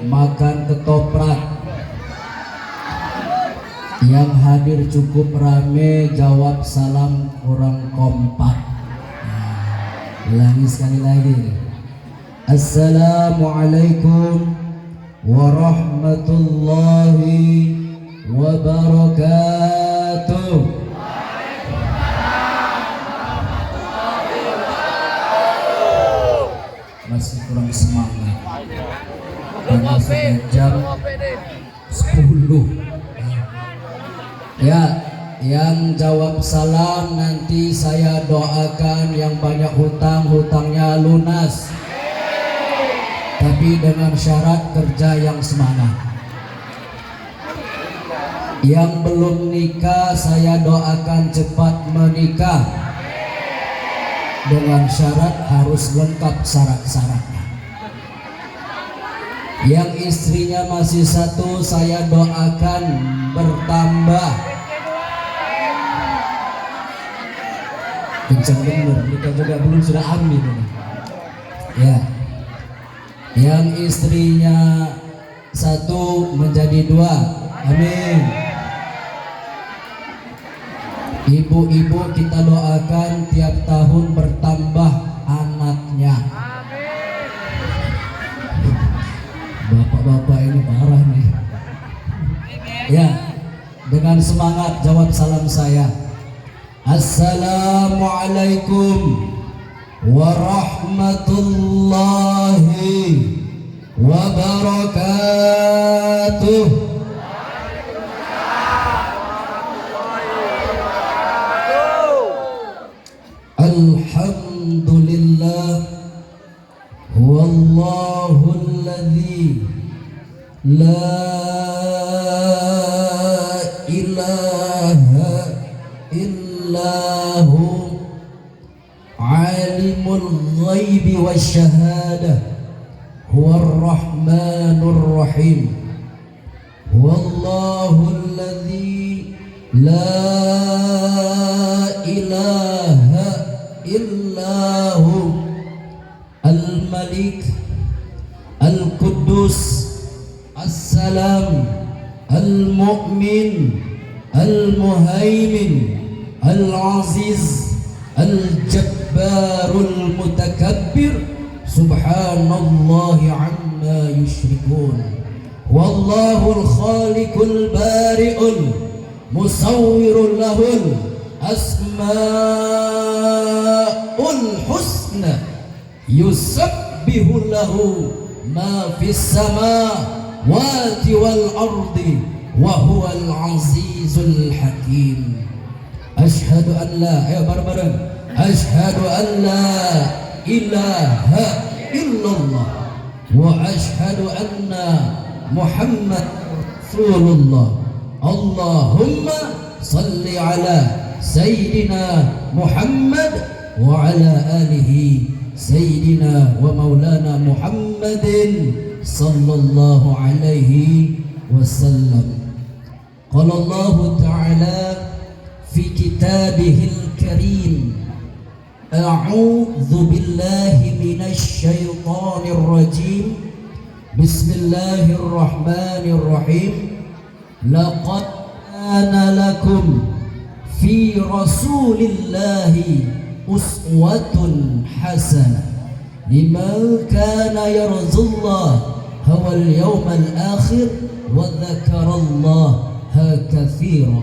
makan ketoprak. Yang hadir cukup rame, jawab salam kurang kompak. Ulangi sekali lagi. Assalamualaikum warahmatullahi wabarakatuh. Masih kurang semangat karena sudah jam 10. Ya, yang jawab salam nanti saya doakan yang banyak hutang, hutangnya lunas, tapi dengan syarat kerja yang semangat. Yang belum nikah saya doakan cepat menikah, dengan syarat harus lengkap syarat-syaratnya. Yang istrinya masih satu saya doakan bertambah. Kencang bener, nikah juga belum sudah amin ini. Ya. Yang istrinya satu menjadi 2, amin. Ibu-ibu kita doakan tiap tahun bertambah anaknya. Bapak-bapak ini parah nih. Ya, dengan semangat jawab salam saya. Assalamualaikum warahmatullahi wabarakatuh. Alhamdulillah wallahu alladzi la ilaha illahu alimul ghaibi wasyahadah huwar rahmanur rahim wallahu alladzi la ilaha illahu al-malik al-quddus as-salam al-mu'min al-muhaimin al-aziz al-jabbarul mutakabbir subhanallahi amma yushrikun wallahul khaliqul bari'ul musawwirul lahul asma'ul husna yusabbihu lahu ma fis samawati wal ardi wa huwal azizul hakim. Asyhadu an la, ayo bareng-bareng, asyhadu an la ilaha illallah wa asyhadu anna Muhammad Rasulullah. Allahumma salli ala Sayyidina Muhammad wa ala alihi Sayyidina wa maulana Muhammadin sallallahu alaihi wasallam. Qala Allah ta'ala fi kitabihil karim a'udzu billahi minasy syaithanir rajim. Bismillahirrahmanirrahim. Laqad kana lakum fi rasulillahi uswatun hasanah liman kana yarjullaha wal yawmal akhir wa dzakarallaha katsira.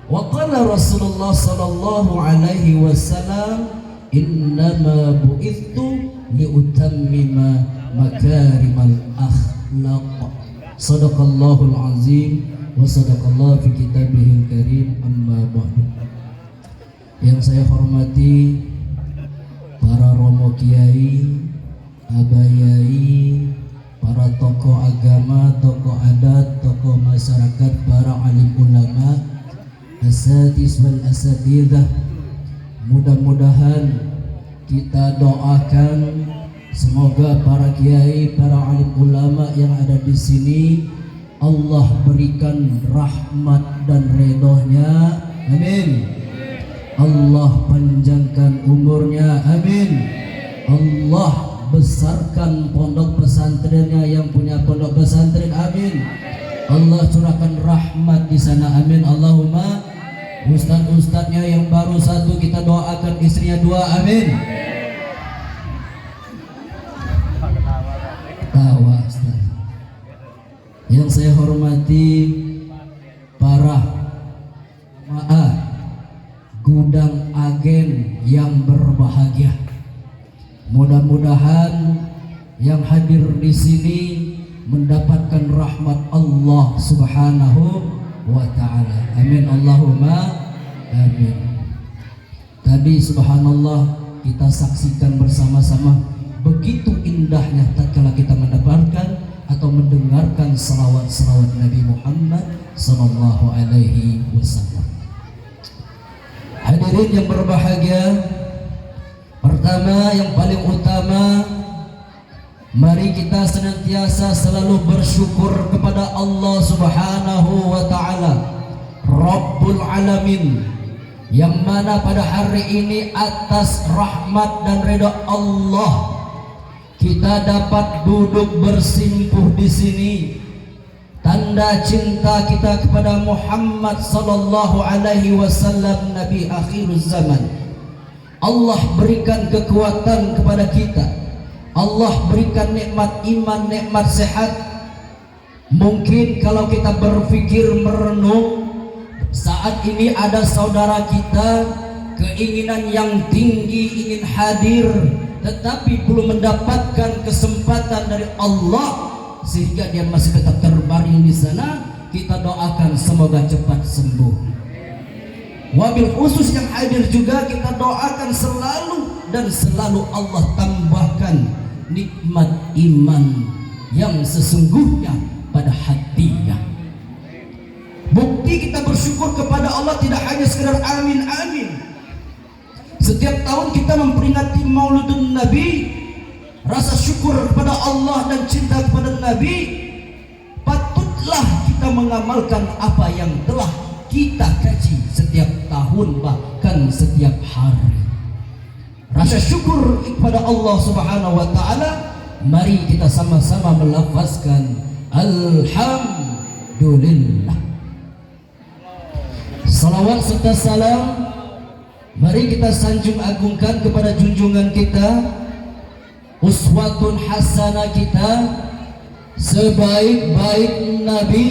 Wa qala Rasulullah sallallahu alaihi wasallam innama bu'ithtu liutammima makarimal akhlaq. Sadaqallahul azim wa sadaqallahu fi kitabihil karim. Amma ba'du. Yang saya hormati para romo kiai, abayai, para tokoh agama, tokoh adat, tokoh masyarakat, para alim ulama, asatiz wal asatidzah. Mudah-mudahan kita doakan semoga para kiai, para alim ulama yang ada di sini Allah berikan rahmat dan ridhonya, amin. Allah panjangkan umurnya, amin. Allah besarkan pondok pesantrennya yang punya pondok pesantren, amin. Allah curahkan rahmat di sana, amin. Allahumma. Ustadz-ustadznya yang baru satu kita doakan, istrinya dua, amin. Tawa Ustaz. Yang saya hormati para jamaah gudang agen yang berbahagia. Mudah-mudahan yang hadir di sini mendapatkan rahmat Allah Subhanahu wa ta'ala, amin. Allahumma amin. Tadi subhanallah kita saksikan bersama-sama begitu indahnya tatkala kita mendapatkan atau mendengarkan salawat-salawat Nabi Muhammad sallallahu alaihi wasallam. Hadirin yang berbahagia, pertama yang paling utama, mari kita senantiasa selalu bersyukur kepada Allah Subhanahu wa ta'ala, Rabbul Alamin, yang mana pada hari ini atas rahmat dan ridha Allah kita dapat duduk bersimpuh di sini. Tanda cinta kita kepada Muhammad sallallahu alaihi wasallam, Nabi akhir zaman. Allah berikan kekuatan kepada kita. Allah berikan nikmat iman, nikmat sehat. Mungkin kalau kita berpikir merenung, saat ini ada saudara kita keinginan yang tinggi ingin hadir, tetapi belum mendapatkan kesempatan dari Allah sehingga dia masih tetap terbaring di sana. Kita doakan semoga cepat sembuh. Wabil khusus yang hadir juga kita doakan selalu dan selalu Allah tambahkan nikmat iman yang sesungguhnya pada hatinya. Bukti kita bersyukur kepada Allah tidak hanya sekedar amin amin. Setiap tahun kita memperingati Maulidun Nabi, rasa syukur kepada Allah dan cinta kepada Nabi. Patutlah kita mengamalkan apa yang telah kita kaji setiap tahun, bahkan setiap hari. Rasa syukur kepada Allah Subhanahu wa ta'ala. Mari kita sama-sama melafazkan Alhamdulillah. Salawat serta salam mari kita sanjung agungkan kepada junjungan kita, uswatun hasanah kita, sebaik-baik Nabi,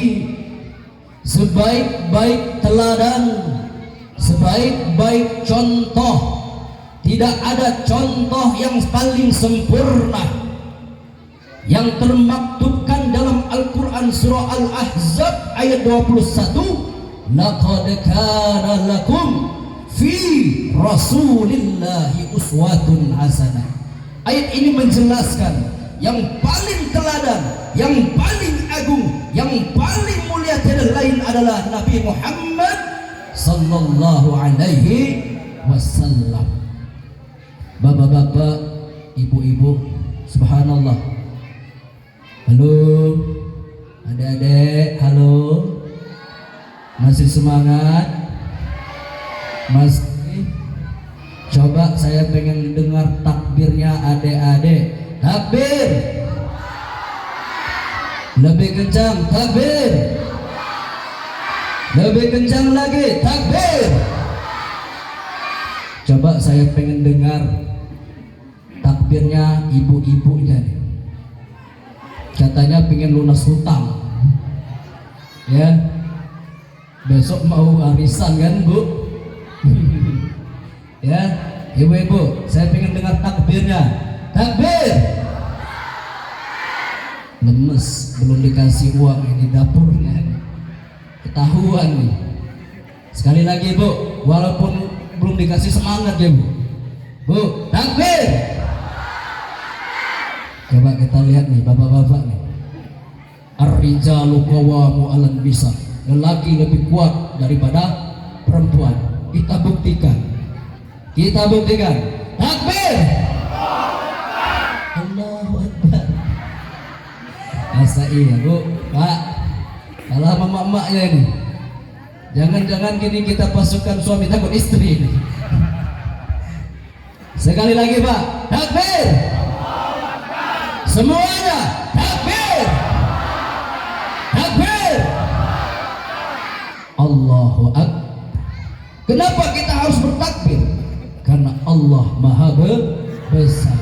sebaik-baik teladan, sebaik-baik contoh. Tidak ada contoh yang paling sempurna yang termaktubkan dalam Al-Quran surah Al-Ahzab ayat 21. Laqad kana lakum fi Rasulillahi uswatun hasanah. Ayat ini menjelaskan yang paling teladan, yang paling agung, yang paling mulia tiada lain adalah Nabi Muhammad sallallahu alaihi wasallam. Bapak-bapak, ibu-ibu, subhanallah. Halo adik-adik, halo. Masih semangat? Masih? Coba saya pengen dengar takbirnya adik-adik. Takbir. Lebih kencang, takbir. Lebih kencang lagi, takbir. Coba saya pengen dengar takbirnya ibu-ibunya nih. Katanya pengen lunas hutang. Ya. Besok mau arisan kan, Bu? Ya, ibu-ibu, saya pengen dengar takbirnya. Takbir. Lemes, belum dikasih uang ini dapurnya. Ketahuan nih. Sekali lagi, Bu, walaupun belum dikasih semangat ya, Bu. Bu, takbir. Coba kita lihat nih, bapak-bapak nih. Ar-rijalu qawwamu 'alan nisa. Lelaki lebih kuat daripada perempuan. Kita buktikan. Kita buktikan. Takbir. Allahu Akbar. Masa iya, Bu, Pak. Kalah mama-maknya ini. Jangan-jangan gini kita pasukan suami takut istri ini. Sekali lagi, Pak. Takbir. Semuanya takbir. Takbir. Allahu Akbar. Kenapa kita harus bertakbir? Karena Allah Maha Besar.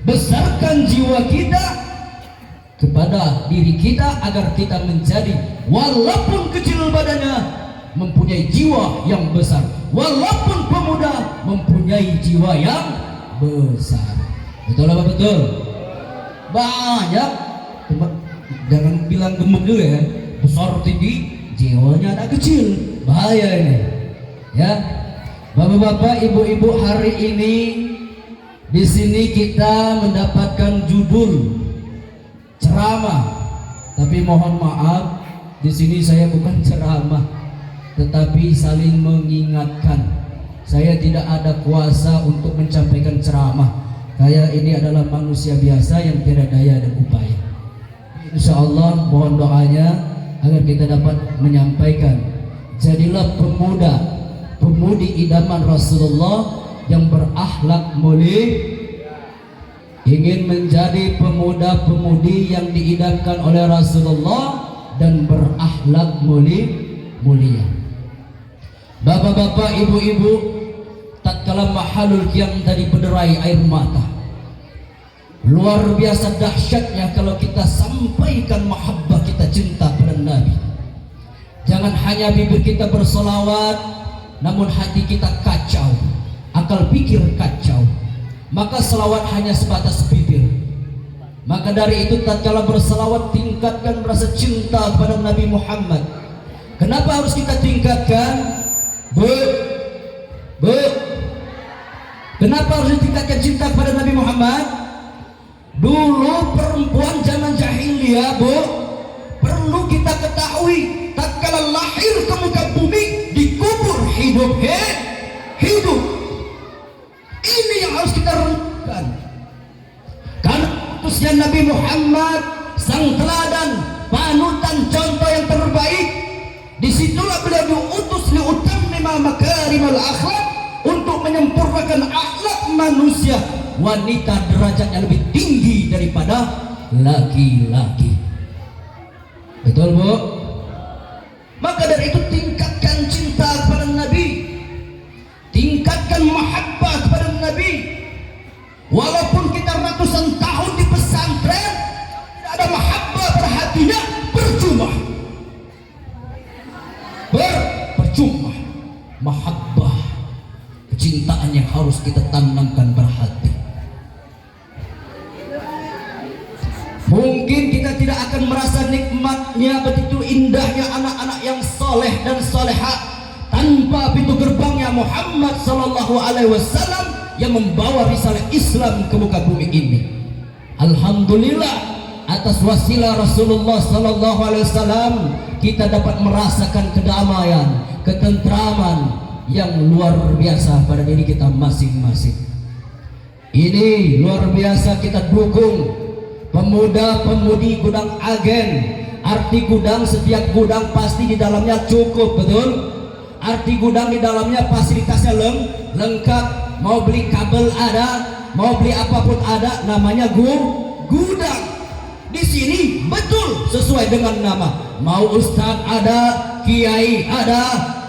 Besarkan jiwa kita kepada diri kita agar kita menjadi, walaupun kecil badannya, mempunyai jiwa yang besar. Walaupun pemuda, mempunyai jiwa yang besar. Betul apa betul? Banyak. Jangan bilang gemuk juga ya. Besar tinggi, jiwanya anak kecil. Bahaya ini. Ya, bapak-bapak, ibu-ibu, hari ini di sini kita mendapatkan judul ceramah. Tapi mohon maaf, di sini saya bukan ceramah, tetapi saling mengingatkan. Saya tidak ada kuasa untuk menyampaikan ceramah. Saya ini adalah manusia biasa yang tiada daya dan upaya. Insya Allah mohon doanya agar kita dapat menyampaikan. Jadilah pemuda, pemudi idaman Rasulullah yang berakhlak mulia. Ingin menjadi pemuda-pemudi yang diidamkan oleh Rasulullah dan berakhlak mulia. Bapak-bapak, ibu-ibu, tatkala mahalul qiyam tadi berderai air mata. Luar biasa dahsyatnya kalau kita sampaikan mahabbah kita, cinta pada Nabi. Jangan hanya bibir kita bersolawat, namun hati kita kacau, akal pikir kacau. Maka selawat hanya sebatas bibir. Maka dari itu tatkala berselawat, tingkatkan rasa cinta kepada Nabi Muhammad. Kenapa harus kita tingkatkan? Kenapa harus ditingkatkan cinta kepada Nabi Muhammad? Dulu perempuan zaman jahiliyah, perlu kita ketahui, tatkala lahir ke muka bumi dikubur hidup. Ini yang harus kita renungkan. Karena utusnya Nabi Muhammad, sang teladan, panutan, contoh yang terbaik. Disitulah beliau diutus liutammima makarimal akhlak, untuk menyempurnakan akhlak manusia. Wanita derajatnya lebih tinggi daripada laki-laki. Betul, Bu? Maka dari itu tingkatkan cinta kepada Nabi, tingkatkan mahabbah kepada Nabi. Walaupun kita ratusan tahun di pesantren, tidak ada mahabbah pada hatinya, percuma. Percuma. Mahabbah, kecintaan yang harus kita tanamkan berhati. Mungkin kita tidak akan merasa nikmatnya, begitu indahnya anak-anak yang soleh dan solehah tanpa pintu gerbangnya Muhammad sallallahu alaihi wasallam yang membawa risalah Islam ke muka bumi ini. Alhamdulillah, atas wasilah Rasulullah sallallahu alaihi wasallam kita dapat merasakan kedamaian, ketentraman yang luar biasa pada diri kita masing-masing. Ini luar biasa kita dukung pemuda-pemudi gudang agen. Arti gudang, setiap gudang pasti di dalamnya cukup, betul? Arti gudang di dalamnya fasilitasnya lengkap. Mau beli kabel ada, mau beli apapun ada, namanya gudang. Di sini betul sesuai dengan nama. Mau ustadz ada, kiai ada,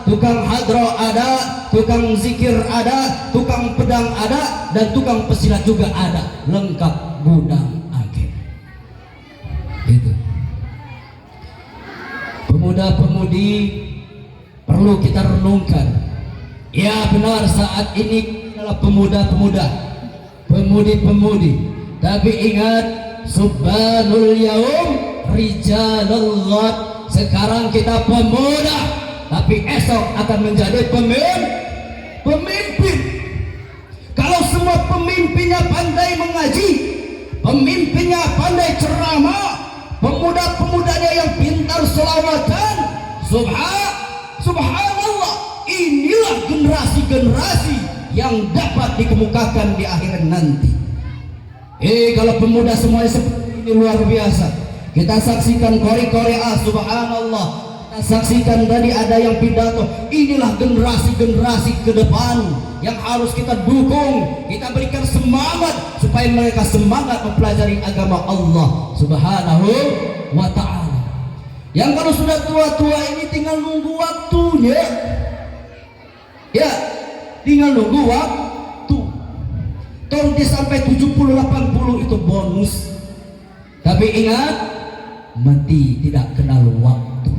tukang hadro ada, tukang zikir ada, tukang pedang ada, dan tukang pesilat juga ada. Lengkap gudang agen. Itu. Pemuda-pemudi perlu kita renungkan. Ya benar, saat ini adalah pemuda-pemuda, pemudi-pemudi. Tapi ingat, subhanul yaum rijalullah. Sekarang kita pemuda, tapi esok akan menjadi pemimpin. Kalau semua pemimpinnya pandai mengaji, pemimpinnya pandai ceramah, pemuda-pemudanya yang pintar selawatan, subhanallah, inilah generasi-generasi yang dapat dikemukakan di akhirat nanti. Kalau pemuda semuanya seperti ini, luar biasa. Kita saksikan Korea, subhanallah. Kita saksikan tadi ada yang pidato. Inilah generasi-generasi ke depan yang harus kita dukung, kita berikan semangat supaya mereka semangat mempelajari agama Allah Subhanahu wa ta'ala. Yang kalau sudah tua-tua ini tinggal nunggu waktunya, ya tinggal nunggu waktu. Tolong sampai 70-80 itu bonus. Tapi ingat, mati tidak kenal waktu.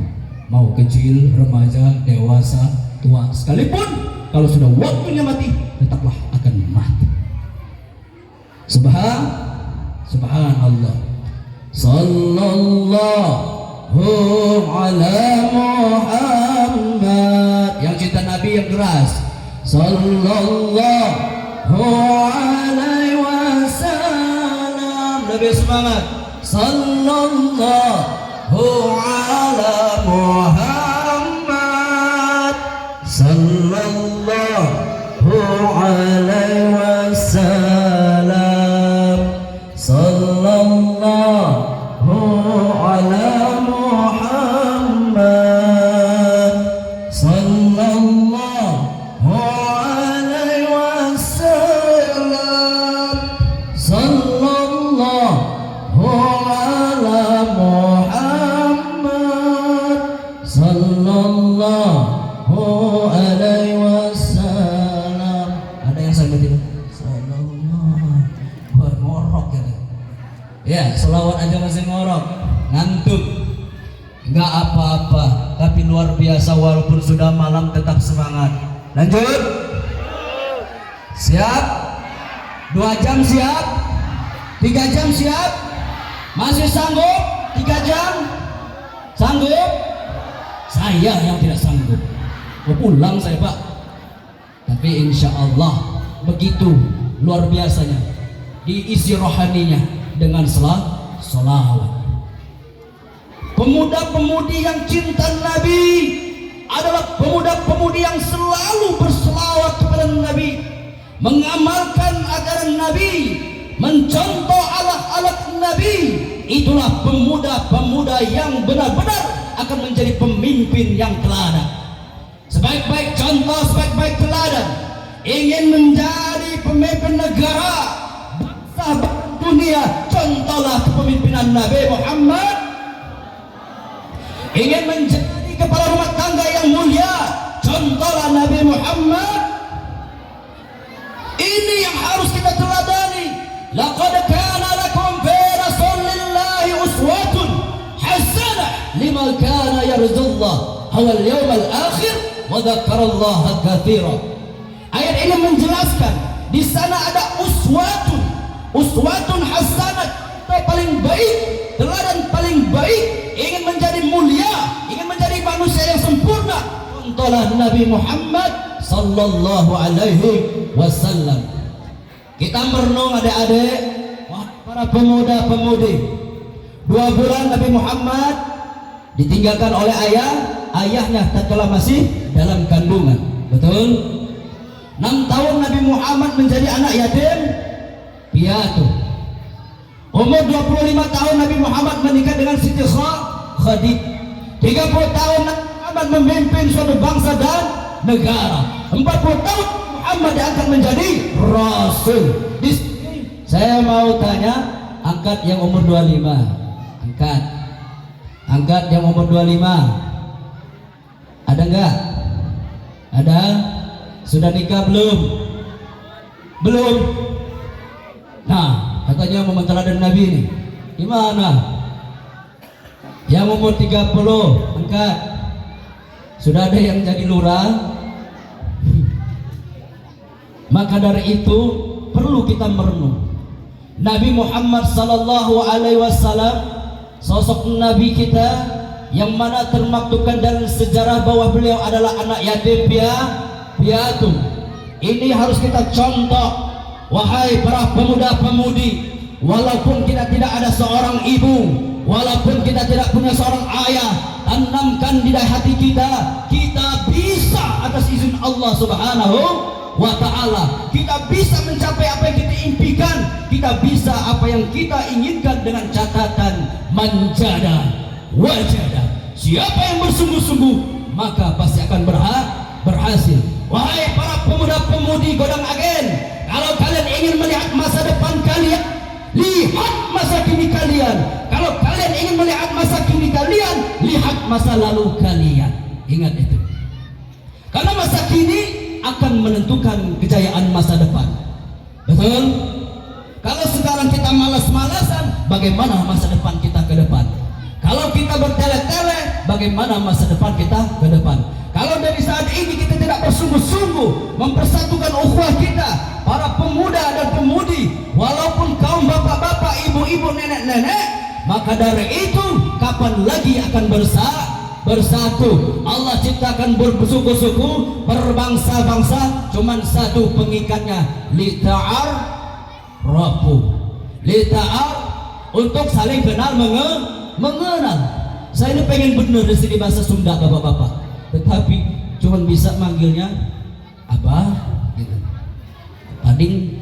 Mau kecil, remaja, dewasa, tua sekalipun, kalau sudah waktunya mati, tetaplah akan mati. Subhanallah. Sallallahu ala Muhammad. Yang cinta Nabi yang keras. Sallallahu alaihi wasallam. Lebih semangat. Sallallahu ala Muhammad. Sallallahu alaihi wasallam. Sallallahu ala Muhammad. Sallallahu alaihi wasallam. Sallallahu ala Muhammad. Sallallahu alaihi wasallam. Ada yang saya tidak? Sallallahu. Wah, ngorok ya. Ya, selawat aja masih ngorok, ngantuk. Enggak apa-apa, tapi luar biasa walaupun sudah malam tetap semangat. Lanjut. Siap? 2 jam siap? 3 jam siap? Masih sanggup? 3 jam? Sanggup? Saya yang tidak sanggup. Mau pulang saya, Pak. Tapi insya Allah begitu luar biasanya diisi rohaninya dengan selawat. Pemuda-pemudi yang cinta Nabi adalah pemuda-pemudi yang selalu berselawat kepada Nabi, mengamalkan ajaran Nabi, mencontoh alat-alat Nabi. Itulah pemuda-pemuda yang benar-benar akan menjadi pemimpin yang teladan. Sebaik-baik contoh, sebaik-baik teladan. Ingin menjadi pemimpin negara, bangsa dunia, contohlah kepemimpinan Nabi Muhammad. Ingin menjadi kepala rumah tangga yang mulia, contohlah Nabi Muhammad. Ini yang harus kita teladani. Laqad kana lakum fi rasulillahi uswatun hasanah liman kana yarjullah wal yawmal akhir wa dzakarallaha katsira. Ayat ini menjelaskan di sana ada uswatun hasanah, paling baik, teladan paling baik. Ingin menjadi mulia, ingin menjadi manusia yang sempurna, contohlah Nabi Muhammad sallallahu alaihi wasallam. Kita merenung adik-adik, para pemuda-pemudi. 2 bulan Nabi Muhammad ditinggalkan oleh ayahnya tatkala masih dalam kandungan. Betul? 6 tahun Nabi Muhammad menjadi anak yatim piatu. Umur 25 tahun Nabi Muhammad menikah dengan Siti Khadijah. 30 tahun Nabi Muhammad memimpin suatu bangsa dan negara. 40 tahun Muhammad diangkat menjadi Rasul. Di sini saya mau tanya, angkat yang umur 25. Angkat yang umur 25. Ada enggak? Ada? Sudah nikah belum? Belum? Nah, katanya mau menteladan Nabi ini. Gimana? Yang umur 30, angkat. Sudah ada yang jadi lurah? Maka dari itu perlu kita merenung. Nabi Muhammad sallallahu alaihi wasallam, sosok Nabi kita yang mana termaktubkan dalam sejarah bahwa beliau adalah anak yatim piatu. Ini harus kita contoh. Wahai para pemuda-pemudi, walaupun kita tidak ada seorang ibu, walaupun kita tidak punya seorang ayah, tanamkan di hati kita, kita bisa atas izin Allah Subhanahu wa ta'ala, kita bisa mencapai apa yang kita impikan, kita bisa apa yang kita inginkan dengan catatan manjada wajada. Siapa yang bersungguh-sungguh maka pasti akan berhasil. Wahai para pemuda-pemudi Godang Agen, kalau kalian ingin melihat masa depan kalian, lihat masa kini kalian. Kalau kalian ingin melihat masa kini kalian, lihat masa lalu kalian. Ingat itu. Karena masa kini akan menentukan kejayaan masa depan. Betul? Kalau sekarang kita malas-malasan, bagaimana masa depan kita ke depan? Kalau kita bertele-tele, bagaimana masa depan kita ke depan? Kalau dari saat ini kita tidak bersungguh-sungguh mempersatukan ukhuwah kita, para pemuda dan pemudi, walaupun kaum bapak-bapak, ibu-ibu, nenek-nenek, maka dari itu kapan lagi akan bersatu? Allah ciptakan bersuku-suku, berbangsa-bangsa, cuman satu pengikatnya, lita'arafu, untuk saling kenal mengenal. Saya ini pengen bener di sini bahasa Sunda bapak-bapak, tetapi cuman bisa manggilnya apa gitu. Tadi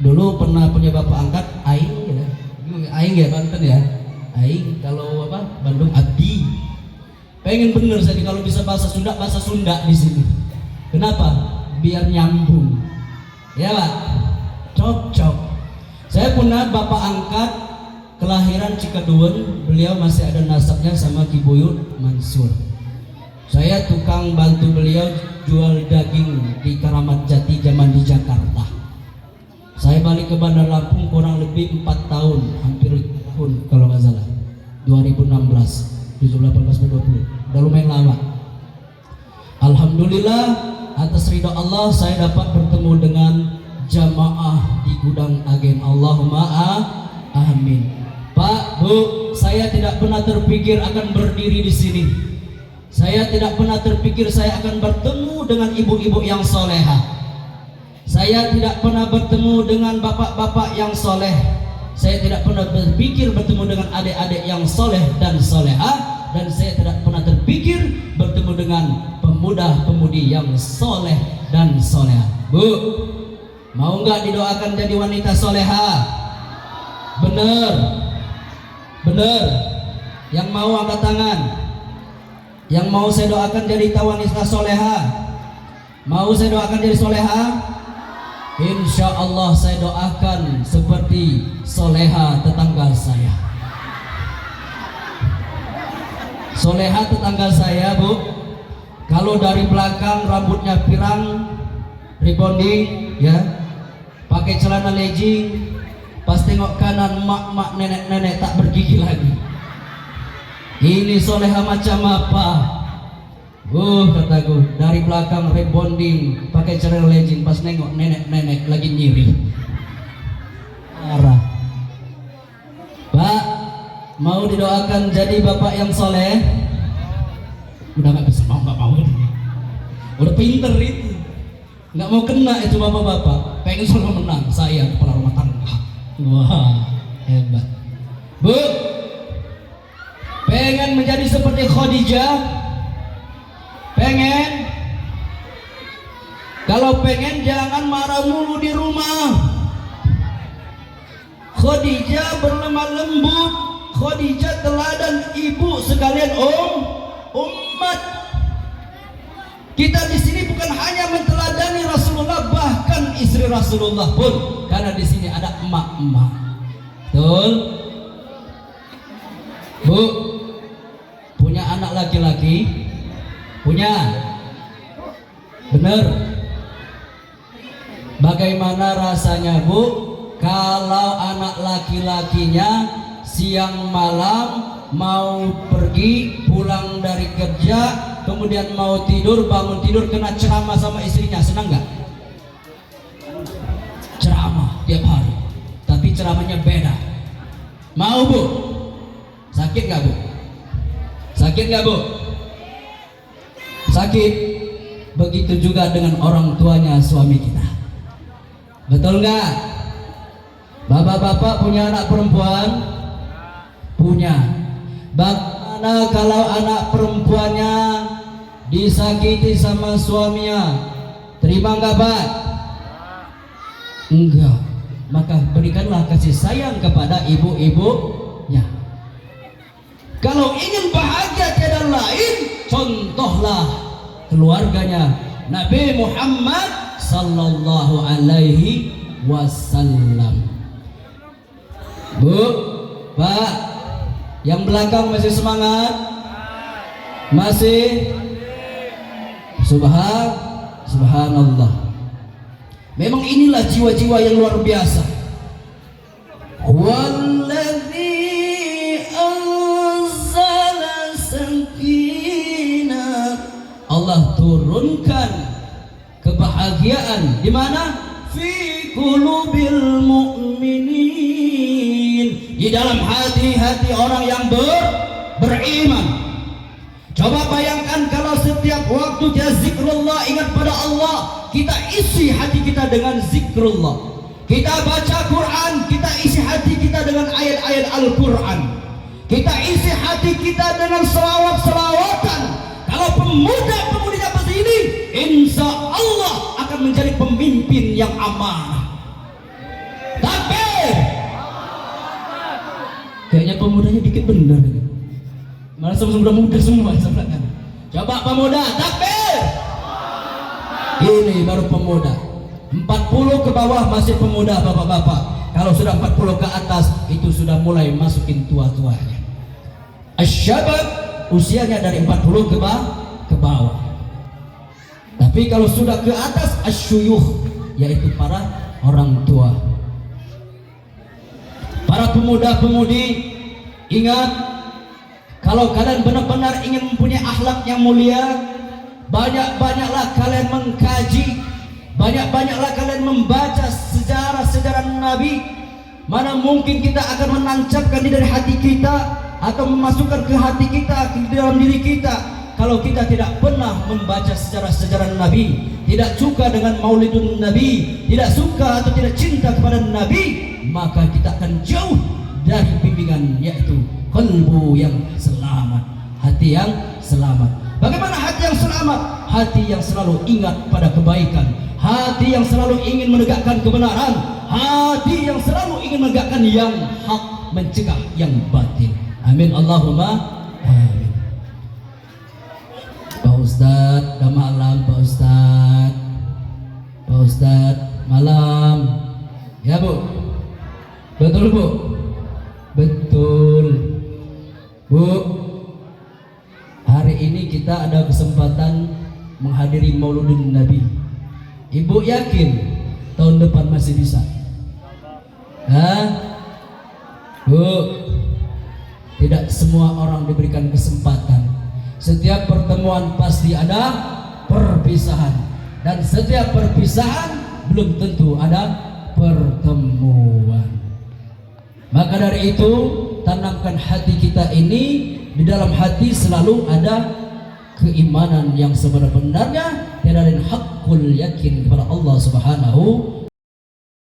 dulu pernah punya bapak angkat Aing ya. Aing ya Banten ya. Aing kalau apa Bandung Abdi. Pengen bener saya kalau bisa bahasa Sunda di sini. Kenapa? Biar nyambung. Ya Pak. Cocok. Saya punya bapak angkat kelahiran Cikaduen, beliau masih ada nasabnya sama Ki Buyut Mansur. Saya tukang bantu beliau jual daging di Karamat Jati zaman di Jakarta. Saya balik ke Bandar Lampung kurang lebih 4 tahun, hampir tahun kalau nggak salah. 2016, 17, 18, 20, udah lumayan lama. Alhamdulillah atas ridho Allah saya dapat bertemu dengan jamaah di Gudang Agen. Allahumma amin. Pak, Bu, saya tidak pernah terpikir akan berdiri di sini. Saya tidak pernah terpikir saya akan bertemu dengan ibu-ibu yang soleha. Saya tidak pernah bertemu dengan bapak-bapak yang soleh. Saya tidak pernah berpikir bertemu dengan adik-adik yang soleh dan soleha. Dan saya tidak pernah terpikir bertemu dengan pemuda-pemudi yang soleh dan soleha. Bu, mau nggak didoakan jadi wanita soleha? Bener. Yang mau angkat tangan. Yang mau saya doakan jadi wanita soleha. Mau saya doakan jadi soleha? Insya Allah saya doakan seperti soleha tetangga saya. Soleha tetangga saya, Bu, kalau dari belakang rambutnya pirang, rebonding, ya, pakai celana legging, pas tengok kanan mak-mak, nenek-nenek tak bergigi lagi. Ini soleha macam apa? Kataku dari belakang rebonding, pakai celana legging, pas nengok nenek-nenek lagi nyiri. Arah. Pak, mau didoakan jadi bapak yang soleh? Udah nggak bisa, nggak mau. Udah pinter itu, nggak mau kena itu bapak-bapak. Pengen selalu menang, saya kepala rumah tangga. Wah, hebat. Bu, pengen menjadi seperti Khadijah? Pengen? Kalau pengen jangan marah mulu di rumah. Khadijah berlemah lembut. Khadijah teladan ibu sekalian umat. Kita di sini bukan hanya menteladani Rasulullah, bahkan istri Rasulullah pun, karena di sini ada emak-emak. Betul? Bu, punya anak laki-laki? Punya? Bener? Bagaimana rasanya, Bu, kalau anak laki-lakinya siang malam mau pergi pulang dari kerja, kemudian mau tidur, bangun tidur kena ceramah sama istrinya, senang nggak? Ceramah tiap hari, tapi ceramahnya beda. Mau, Bu? Sakit nggak, Bu? Sakit nggak, Bu? Sakit. Begitu juga dengan orang tuanya suami kita. Betul nggak? Bapak-bapak punya anak perempuan? Punya. Bagaimana kalau anak perempuannya disakiti sama suaminya? Terima nggak, Pak? Enggak. Maka berikanlah kasih sayang kepada ibu-ibunya. Kalau ingin bahagia tiada lain, contohlah keluarganya Nabi Muhammad sallallahu alaihi wasallam. Bu, Pak, yang belakang masih semangat? Masih? Subhanallah. Memang inilah jiwa-jiwa yang luar biasa. Walladzi anzala sakinah. Allah turunkan kebahagiaan di mana? Fi qulubil mu'minin, di dalam hati-hati orang yang beriman. Coba bayangkan kalau setiap waktu kita zikrullah, ingat pada Allah, kita isi hati kita dengan zikrullah. Kita baca Quran, kita isi hati kita dengan ayat-ayat Al-Quran. Kita isi hati kita dengan selawat-selawatan. Kalau pemuda-pemudi seperti ini, insya Allah akan menjadi pemimpin yang amanah. Takbir. Kayaknya pemudanya dikit bener. Malah semua muda semua sebenarnya. Coba pemuda, takbir. Ini baru pemuda. 40 ke bawah masih pemuda bapak-bapak. Kalau sudah 40 ke atas itu sudah mulai masukin tua-tuanya. Asyabab usianya dari 40 ke bawah. Tapi kalau sudah ke atas asyuyuh, yaitu para orang tua. Para pemuda-pemudi, ingat, kalau kalian benar-benar ingin mempunyai akhlak yang mulia, banyak-banyaklah kalian mengkaji, banyak-banyaklah kalian membaca sejarah-sejarah Nabi. Mana mungkin kita akan menancapkan di dari hati kita atau memasukkan ke hati kita, ke dalam diri kita, kalau kita tidak pernah membaca sejarah-sejarah Nabi, tidak suka dengan maulidun Nabi, tidak suka atau tidak cinta kepada Nabi, maka kita akan jauh dari bimbingan, yaitu qalbu yang selamat, hati yang selamat. Bagaimana hati yang selamat? Hati yang selalu ingat pada kebaikan, hati yang selalu ingin menegakkan kebenaran, hati yang selalu ingin menegakkan yang hak, mencegah yang batil. Amin Allahumma amin. Pak Ustadz, udah malam Pak Ustadz. Pak Ustadz, malam. Ya Bu? Betul Bu? Betul Bu. Hari ini kita ada kesempatan menghadiri Mauludun Nabi. Ibu yakin tahun depan masih bisa? Hah? Bu, tidak semua orang diberikan kesempatan. Setiap pertemuan pasti ada perpisahan, dan setiap perpisahan belum tentu ada pertemuan. Maka dari itu, tanamkan hati kita ini. Di dalam hati selalu ada keimanan yang sebenar-benarnya, dan ada hakul yakin kepada Allah Subhanahu